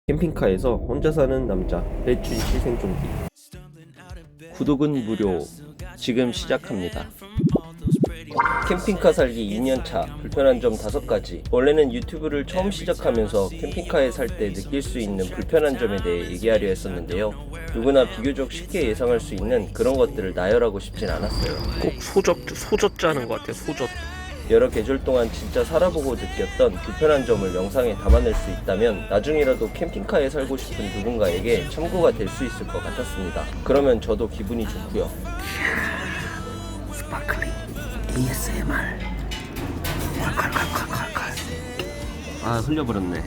캠핑카에서 혼자 사는 남자 배춘씨 생존기. 구독은 무료. 지금 시작합니다. 캠핑카 살기 2년차 불편한 점 5가지. 원래는 유튜브를 처음 시작하면서 캠핑카에 살 때 느낄 수 있는 불편한 점에 대해 얘기하려 했었는데요. 누구나 비교적 쉽게 예상할 수 있는 그런 것들을 나열하고 싶진 않았어요. 꼭 소젖 짜는 것 같아. 소젖. 여러 계절 동안 진짜 살아보고 느꼈던 불편한 점을 영상에 담아낼 수 있다면 나중이라도 캠핑카에 살고 싶은 누군가에게 참고가 될 수 있을 것 같았습니다. 그러면 저도 기분이 좋고요. 스파클링 ASMR. 흘려버렸네.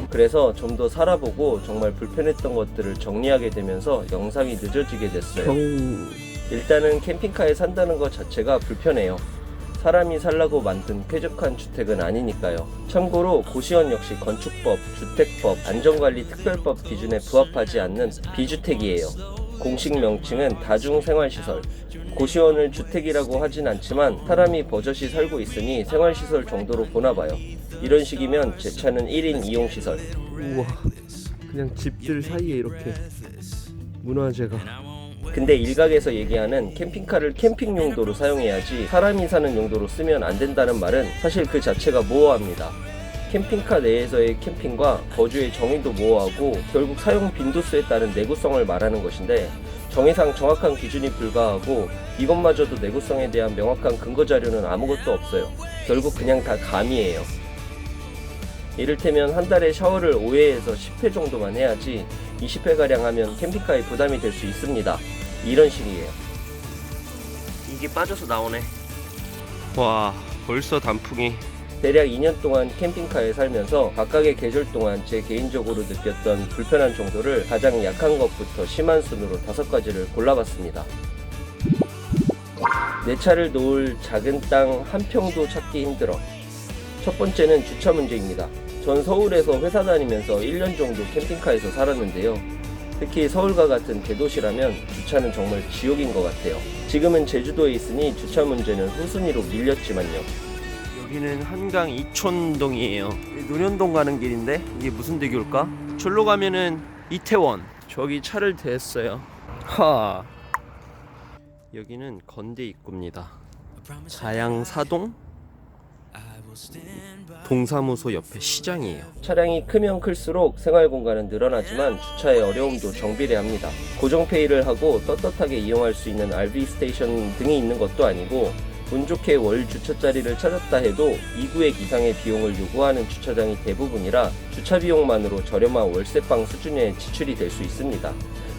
그래서 좀 더 살아보고 정말 불편했던 것들을 정리하게 되면서 영상이 늦어지게 됐어요. 일단은 캠핑카에 산다는 것 자체가 불편해요. 사람이 살라고 만든 쾌적한 주택은 아니니까요. 참고로 고시원 역시 건축법, 주택법, 안전관리특별법 기준에 부합하지 않는 비주택이에요. 공식 명칭은 다중생활시설. 고시원을 주택이라고 하진 않지만 사람이 버젓이 살고 있으니 생활시설 정도로 보나봐요. 이런 식이면 제 차는 1인 이용시설. 우와, 그냥 집들 사이에 이렇게 문화재가. 근데 일각에서 얘기하는 캠핑카를 캠핑 용도로 사용해야지 사람이 사는 용도로 쓰면 안 된다는 말은 사실 그 자체가 모호합니다. 캠핑카 내에서의 캠핑과 거주의 정의도 모호하고 결국 사용 빈도수에 따른 내구성을 말하는 것인데 정의상 정확한 기준이 불가하고 이것마저도 내구성에 대한 명확한 근거 자료는 아무것도 없어요. 결국 그냥 다 감이에요. 이를테면 한 달에 샤워를 5회에서 10회 정도만 해야지 20회가량 하면 캠핑카에 부담이 될 수 있습니다. 이런 식이에요. 이게 빠져서 나오네. 와, 벌써 단풍이. 대략 2년 동안 캠핑카에 살면서 각각의 계절 동안 제 개인적으로 느꼈던 불편한 정도를 가장 약한 것부터 심한 순으로 5가지를 골라봤습니다. 내 차를 놓을 작은 땅 한 평도 찾기 힘들어. 첫 번째는 주차 문제입니다. 전 서울에서 회사 다니면서 1년 정도 캠핑카에서 살았는데요. 특히 서울과 같은 대도시라면 주차는 정말 지옥인 것 같아요. 지금은 제주도에 있으니 주차 문제는 후순위로 밀렸지만요. 여기는 한강 이촌동이에요. 논현동 가는 길인데 이게 무슨 대교일까? 절로 가면은 이태원. 저기 차를 대했어요. 여기는 건대 입구입니다. 자양사동 동사무소 옆에 시장이에요. 차량이 크면 클수록 생활 공간은 늘어나지만 주차의 어려움도 정비례합니다. 고정페이를 하고 떳떳하게 이용할 수 있는 RV 스테이션 등이 있는 것도 아니고 운 좋게 월 주차 자리를 찾았다 해도 2구획 이상의 비용을 요구하는 주차장이 대부분이라 주차 비용만으로 저렴한 월세방 수준의 지출이 될 수 있습니다.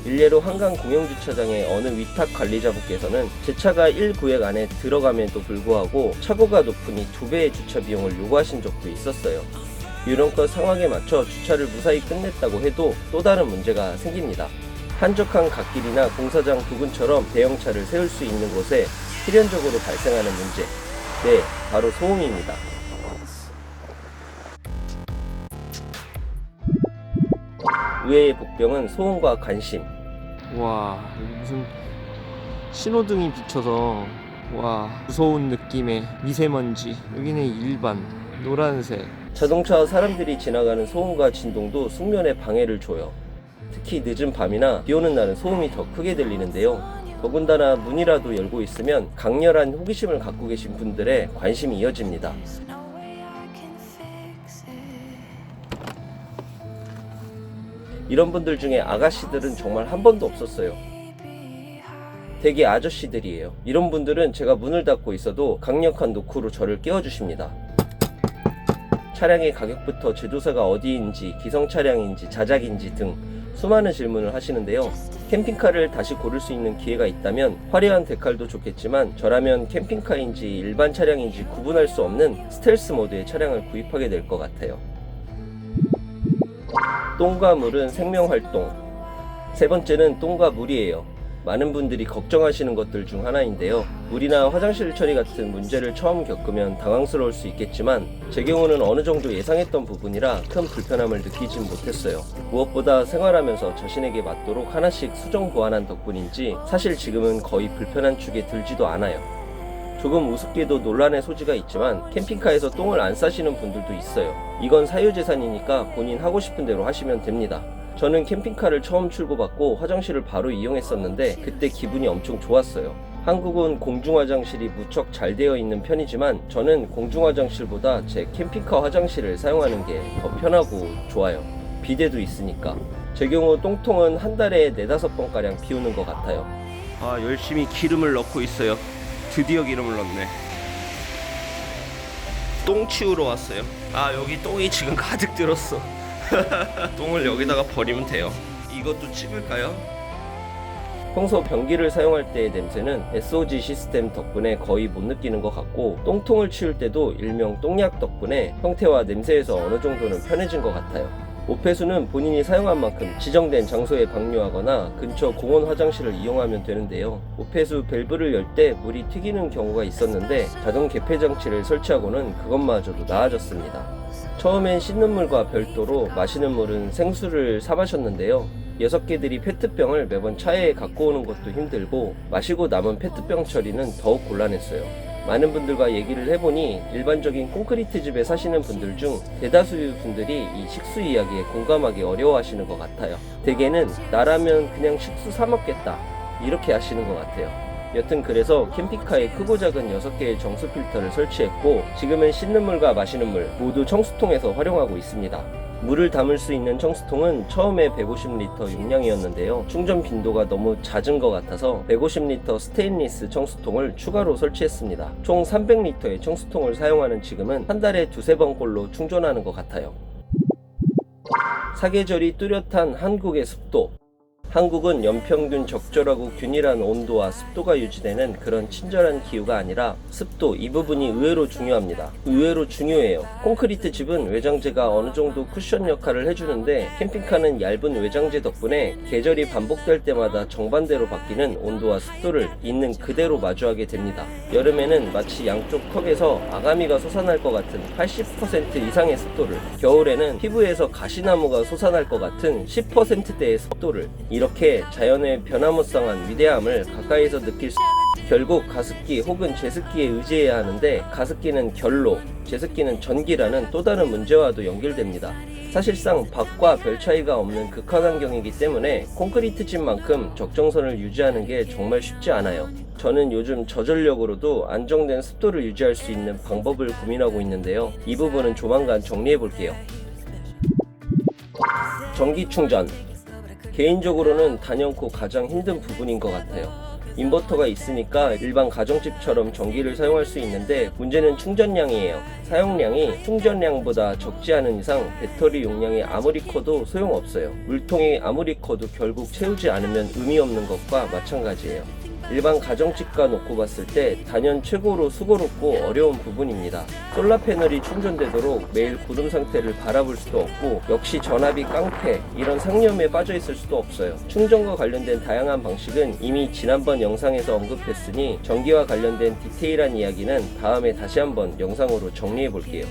일례로 한강 공영주차장의 어느 위탁 관리자분께서는 제 차가 1구획 안에 들어감에도 불구하고 차고가 높으니 2배의 주차 비용을 요구하신 적도 있었어요. 유령껏 상황에 맞춰 주차를 무사히 끝냈다고 해도 또 다른 문제가 생깁니다. 한적한 갓길이나 공사장 부근처럼 대형차를 세울 수 있는 곳에 필연적으로 발생하는 문제. 네, 바로 소음입니다. 의외의 복병은 소음과 관심. 와, 여기 무슨 신호등이 비쳐서 와, 무서운 느낌의 미세먼지. 여기는 일반 노란색. 자동차와 사람들이 지나가는 소음과 진동도 숙면에 방해를 줘요. 특히 늦은 밤이나 비 오는 날은 소음이 더 크게 들리는데요. 더군다나 문이라도 열고 있으면 강렬한 호기심을 갖고 계신 분들의 관심이 이어집니다. 이런 분들 중에 아가씨들은 정말 한 번도 없었어요. 되게 아저씨들이에요. 이런 분들은 제가 문을 닫고 있어도 강력한 노크로 저를 깨워주십니다. 차량의 가격부터 제조사가 어디인지, 기성 차량인지, 자작인지 등 수많은 질문을 하시는데요. 캠핑카를 다시 고를 수 있는 기회가 있다면 화려한 데칼도 좋겠지만 저라면 캠핑카인지 일반 차량인지 구분할 수 없는 스텔스 모드의 차량을 구입하게 될 것 같아요. 똥과 물은 생명활동. 세 번째는 똥과 물이에요. 많은 분들이 걱정하시는 것들 중 하나인데요. 물이나 화장실 처리 같은 문제를 처음 겪으면 당황스러울 수 있겠지만 제 경우는 어느 정도 예상했던 부분이라 큰 불편함을 느끼진 못했어요. 무엇보다 생활하면서 자신에게 맞도록 하나씩 수정 보완한 덕분인지 사실 지금은 거의 불편한 축에 들지도 않아요. 조금 우습게도 논란의 소지가 있지만 캠핑카에서 똥을 안 싸시는 분들도 있어요. 이건 사유재산이니까 본인 하고 싶은 대로 하시면 됩니다. 저는 캠핑카를 처음 출고받고 화장실을 바로 이용했었는데 그때 기분이 엄청 좋았어요. 한국은 공중화장실이 무척 잘 되어 있는 편이지만 저는 공중화장실보다 제 캠핑카 화장실을 사용하는 게 더 편하고 좋아요. 비데도 있으니까. 제 경우 똥통은 한 달에 4-5번가량 비우는 것 같아요. 아, 열심히 기름을 넣고 있어요. 드디어 기름을 넣네. 똥 치우러 왔어요. 아, 여기 똥이 지금 가득 들었어. 똥을 여기다가 버리면 돼요. 이것도 찍을까요? 평소 변기를 사용할 때의 냄새는 SOG 시스템 덕분에 거의 못 느끼는 것 같고, 똥통을 치울 때도 일명 똥약 덕분에 형태와 냄새에서 어느 정도는 편해진 것 같아요. 오폐수는 본인이 사용한 만큼 지정된 장소에 방류하거나 근처 공원 화장실을 이용하면 되는데요. 오폐수 밸브를 열 때 물이 튀기는 경우가 있었는데 자동 개폐 장치를 설치하고는 그것마저도 나아졌습니다. 처음엔 씻는 물과 별도로 마시는 물은 생수를 사 마셨는데요. 6개들이 페트병을 매번 차에 갖고 오는 것도 힘들고 마시고 남은 페트병 처리는 더욱 곤란했어요. 많은 분들과 얘기를 해보니 일반적인 콘크리트 집에 사시는 분들 중 대다수 분들이 이 식수 이야기에 공감하기 어려워하시는 것 같아요. 대개는 나라면 그냥 식수 사 먹겠다 이렇게 하시는 것 같아요. 여튼 그래서 캠핑카에 크고 작은 6개의 정수 필터를 설치했고 지금은 씻는 물과 마시는 물 모두 청수통에서 활용하고 있습니다. 물을 담을 수 있는 청수통은 처음에 150리터 용량이었는데요. 충전 빈도가 너무 잦은 것 같아서 150리터 스테인리스 청수통을 추가로 설치했습니다. 총 300리터의 청수통을 사용하는 지금은 한 달에 2-3번꼴로 충전하는 것 같아요. 사계절이 뚜렷한 한국의 습도. 한국은 연평균 적절하고 균일한 온도와 습도가 유지되는 그런 친절한 기후가 아니라 습도 이 부분이 의외로 중요합니다. 의외로 중요해요. 콘크리트 집은 외장재가 어느 정도 쿠션 역할을 해주는데 캠핑카는 얇은 외장재 덕분에 계절이 반복될 때마다 정반대로 바뀌는 온도와 습도를 있는 그대로 마주하게 됩니다. 여름에는 마치 양쪽 턱에서 아가미가 솟아날 것 같은 80% 이상의 습도를, 겨울에는 피부에서 가시나무가 솟아날 것 같은 10%대의 습도를, 이렇게 자연의 변화무쌍한 위대함을 가까이서 느낄 수 결국 가습기 혹은 제습기에 의지해야 하는데 가습기는 결로, 제습기는 전기라는 또 다른 문제와도 연결됩니다. 사실상 밖과 별 차이가 없는 극한 환경이기 때문에 콘크리트 집만큼 적정선을 유지하는 게 정말 쉽지 않아요. 저는 요즘 저전력으로도 안정된 습도를 유지할 수 있는 방법을 고민하고 있는데요. 이 부분은 조만간 정리해 볼게요. 전기 충전. 개인적으로는 단연코 가장 힘든 부분인 것 같아요. 인버터가 있으니까 일반 가정집처럼 전기를 사용할 수 있는데 문제는 충전량이에요. 사용량이 충전량보다 적지 않은 이상 배터리 용량이 아무리 커도 소용없어요. 물통이 아무리 커도 결국 채우지 않으면 의미 없는 것과 마찬가지예요. 일반 가정집과 놓고 봤을 때 단연 최고로 수고롭고 어려운 부분입니다. 솔라 패널이 충전되도록 매일 구름 상태를 바라볼 수도 없고 역시 전압이 깡패 이런 상념에 빠져 있을 수도 없어요. 충전과 관련된 다양한 방식은 이미 지난번 영상에서 언급했으니 전기와 관련된 디테일한 이야기는 다음에 다시 한번 영상으로 정리해 볼게요.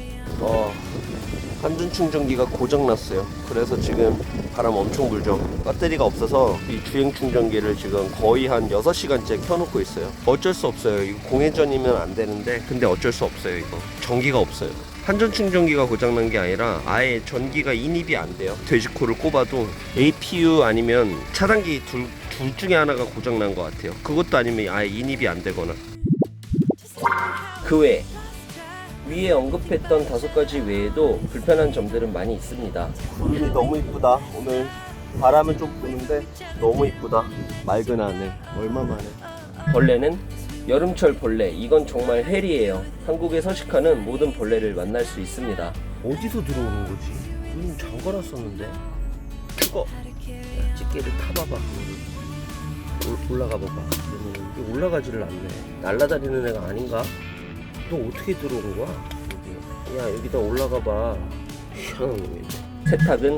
한전 충전기가 고장났어요. 그래서 지금 바람 엄청 불죠. 배터리가 없어서 이 주행 충전기를 지금 거의 한 6시간째 켜놓고 있어요. 어쩔 수 없어요. 이거 공회전이면 안 되는데 근데 어쩔 수 없어요. 이거 전기가 없어요. 한전 충전기가 고장난 게 아니라 아예 전기가 인입이 안 돼요. 돼지코를 꼽아도 APU 아니면 차단기 둘 중에 하나가 고장난 것 같아요. 그것도 아니면 아예 인입이 안 되거나. 그 외에 위에 언급했던 5가지 외에도 불편한 점들은 많이 있습니다. 구름이 너무 이쁘다. 오늘 바람은 좀 부는데 너무 이쁘다. 맑은 하늘. 얼마만에. 벌레는 여름철 벌레. 이건 정말 헬이에요. 한국에 서식하는 모든 벌레를 만날 수 있습니다. 어디서 들어오는 거지? 문좀 잠가놨었는데. 그거 집게를 타봐봐. 올라가 봐봐. 이게 올라가지를 않네. 날아다니는 애가 아닌가? 너 어떻게 들어오는 거야? 야, 여기다 올라가 봐. 희한한 놈이네. 세탁은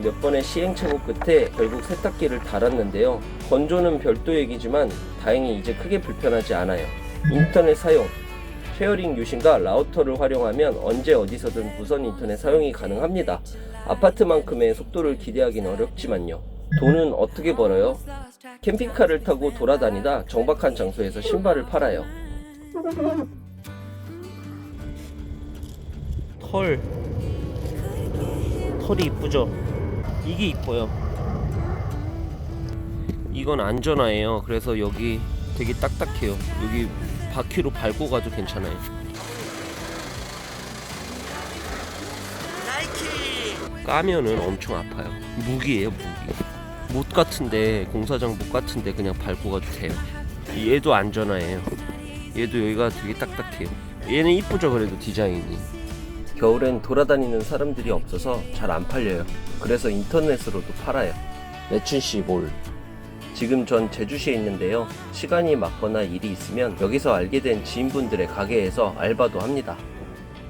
몇 번의 시행착오 끝에 결국 세탁기를 달았는데요. 건조는 별도 얘기지만 다행히 이제 크게 불편하지 않아요. 인터넷 사용. 쉐어링 유심과 라우터를 활용하면 언제 어디서든 무선 인터넷 사용이 가능합니다. 아파트만큼의 속도를 기대하긴 어렵지만요. 돈은 어떻게 벌어요? 캠핑카를 타고 돌아다니다 정박한 장소에서 신발을 팔아요. 털이 이쁘죠? 이게 이뻐요. 이건 안전화예요. 그래서 여기 되게 딱딱해요. 여기 바퀴로 밟고 가도 괜찮아요. 까면은 엄청 아파요. 무기예요, 무기. 못 같은데, 공사장 못 같은데 그냥 밟고 가도 돼요. 얘도 안전화예요. 얘도 여기가 되게 딱딱해요. 얘는 이쁘죠, 그래도 디자인이. 겨울엔 돌아다니는 사람들이 없어서 잘 안 팔려요. 그래서 인터넷으로도 팔아요. 매춘시 몰. 지금 전 제주시에 있는데요. 시간이 맞거나 일이 있으면 여기서 알게 된 지인분들의 가게에서 알바도 합니다.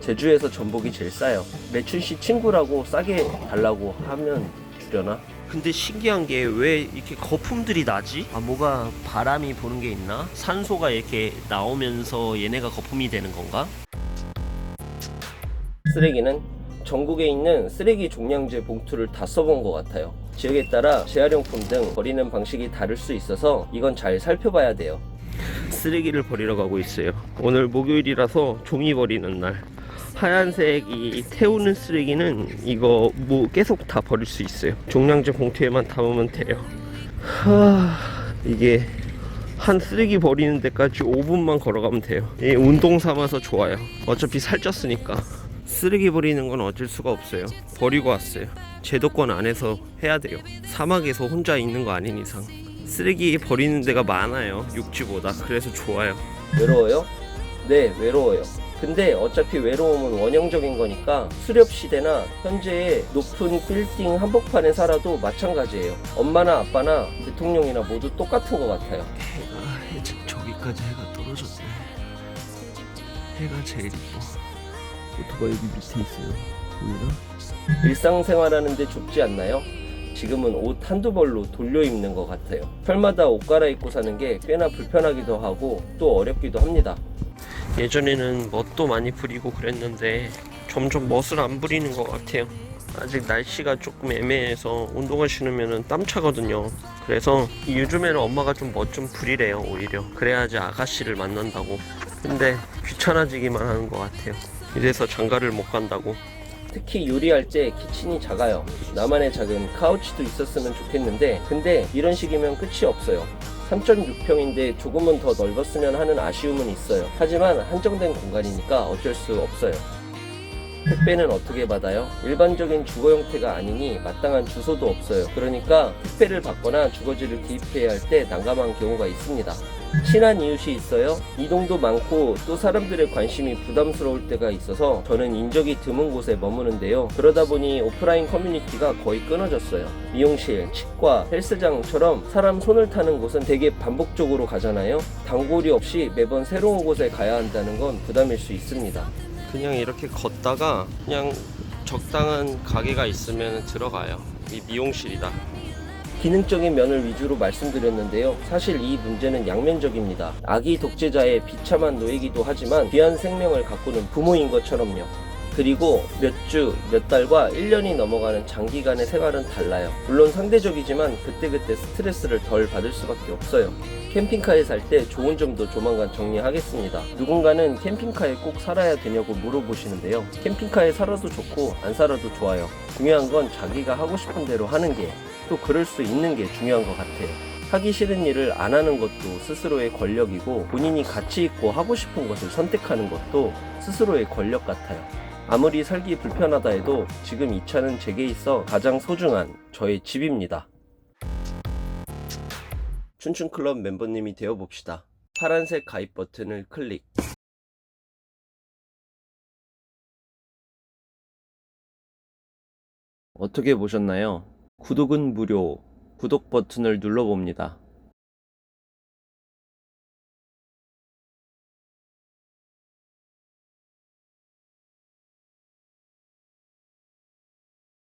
제주에서 전복이 제일 싸요. 매춘시 친구라고 싸게 달라고 하면 주려나? 근데 신기한 게 왜 이렇게 거품들이 나지? 아, 뭐가 바람이 부는 게 있나? 산소가 이렇게 나오면서 얘네가 거품이 되는 건가? 쓰레기는 전국에 있는 쓰레기 종량제 봉투를 다 써본 것 같아요. 지역에 따라 재활용품 등 버리는 방식이 다를 수 있어서 이건 잘 살펴봐야 돼요. 쓰레기를 버리러 가고 있어요. 오늘 목요일이라서 종이 버리는 날. 하얀색 이 태우는 쓰레기는 이거 뭐 계속 다 버릴 수 있어요. 종량제 봉투에만 담으면 돼요. 이게 한 쓰레기 버리는 데까지 5분만 걸어가면 돼요. 이 운동 삼아서 좋아요. 어차피 살쪘으니까. 쓰레기 버리는 건 어쩔 수가 없어요. 버리고 왔어요. 제도권 안에서 해야 돼요. 사막에서 혼자 있는 거 아닌 이상. 쓰레기 버리는 데가 많아요, 육지보다. 그래서 좋아요. 외로워요? 네, 외로워요. 근데 어차피 외로움은 원형적인 거니까 수렵 시대나 현재의 높은 빌딩 한복판에 살아도 마찬가지예요. 엄마나 아빠나 대통령이나 모두 똑같은 것 같아요. 해가 저기까지 해가 떨어졌네. 해가 제일 이뻐. 오토바이 여기 밑에 있어요. 보이나? 일상생활하는데 좁지 않나요? 지금은 옷 한두 벌로 돌려 입는 것 같아요. 철마다 옷 갈아입고 사는 게 꽤나 불편하기도 하고 또 어렵기도 합니다. 예전에는 멋도 많이 부리고 그랬는데 점점 멋을 안 부리는 것 같아요. 아직 날씨가 조금 애매해서 운동화 신으면 땀 차거든요. 그래서 요즘에는 엄마가 좀 멋 좀 부리래요. 오히려 그래야지 아가씨를 만난다고. 근데 귀찮아지기만 하는 것 같아요. 이래서 장가를 못 간다고. 특히 요리할 때 키친이 작아요. 나만의 작은 카우치도 있었으면 좋겠는데 근데 이런 식이면 끝이 없어요. 3.6평인데 조금은 더 넓었으면 하는 아쉬움은 있어요. 하지만 한정된 공간이니까 어쩔 수 없어요. 택배는 어떻게 받아요? 일반적인 주거 형태가 아니니 마땅한 주소도 없어요. 그러니까 택배를 받거나 주거지를 기입해야 할 때 난감한 경우가 있습니다. 친한 이웃이 있어요? 이동도 많고 또 사람들의 관심이 부담스러울 때가 있어서 저는 인적이 드문 곳에 머무는데요. 그러다 보니 오프라인 커뮤니티가 거의 끊어졌어요. 미용실, 치과, 헬스장처럼 사람 손을 타는 곳은 되게 반복적으로 가잖아요. 단골이 없이 매번 새로운 곳에 가야 한다는 건 부담일 수 있습니다. 그냥 이렇게 걷다가 그냥 적당한 가게가 있으면 들어가요. 이 미용실이다. 기능적인 면을 위주로 말씀드렸는데요. 사실 이 문제는 양면적입니다. 아기 독재자의 비참한 노예이기도 하지만 귀한 생명을 가꾸는 부모인 것처럼요. 그리고 몇 주, 몇 달과 1년이 넘어가는 장기간의 생활은 달라요. 물론 상대적이지만 그때그때 스트레스를 덜 받을 수밖에 없어요. 캠핑카에 살 때 좋은 점도 조만간 정리하겠습니다. 누군가는 캠핑카에 꼭 살아야 되냐고 물어보시는데요. 캠핑카에 살아도 좋고 안 살아도 좋아요. 중요한 건 자기가 하고 싶은 대로 하는 게, 또 그럴 수 있는 게 중요한 것 같아요. 하기 싫은 일을 안 하는 것도 스스로의 권력이고 본인이 가치 있고 하고 싶은 것을 선택하는 것도 스스로의 권력 같아요. 아무리 살기 불편하다 해도 지금 이 차는 제게 있어 가장 소중한 저의 집입니다. 춘춘클럽 멤버님이 되어봅시다. 파란색 가입 버튼을 클릭. 어떻게 보셨나요? 구독은 무료. 구독 버튼을 눌러봅니다.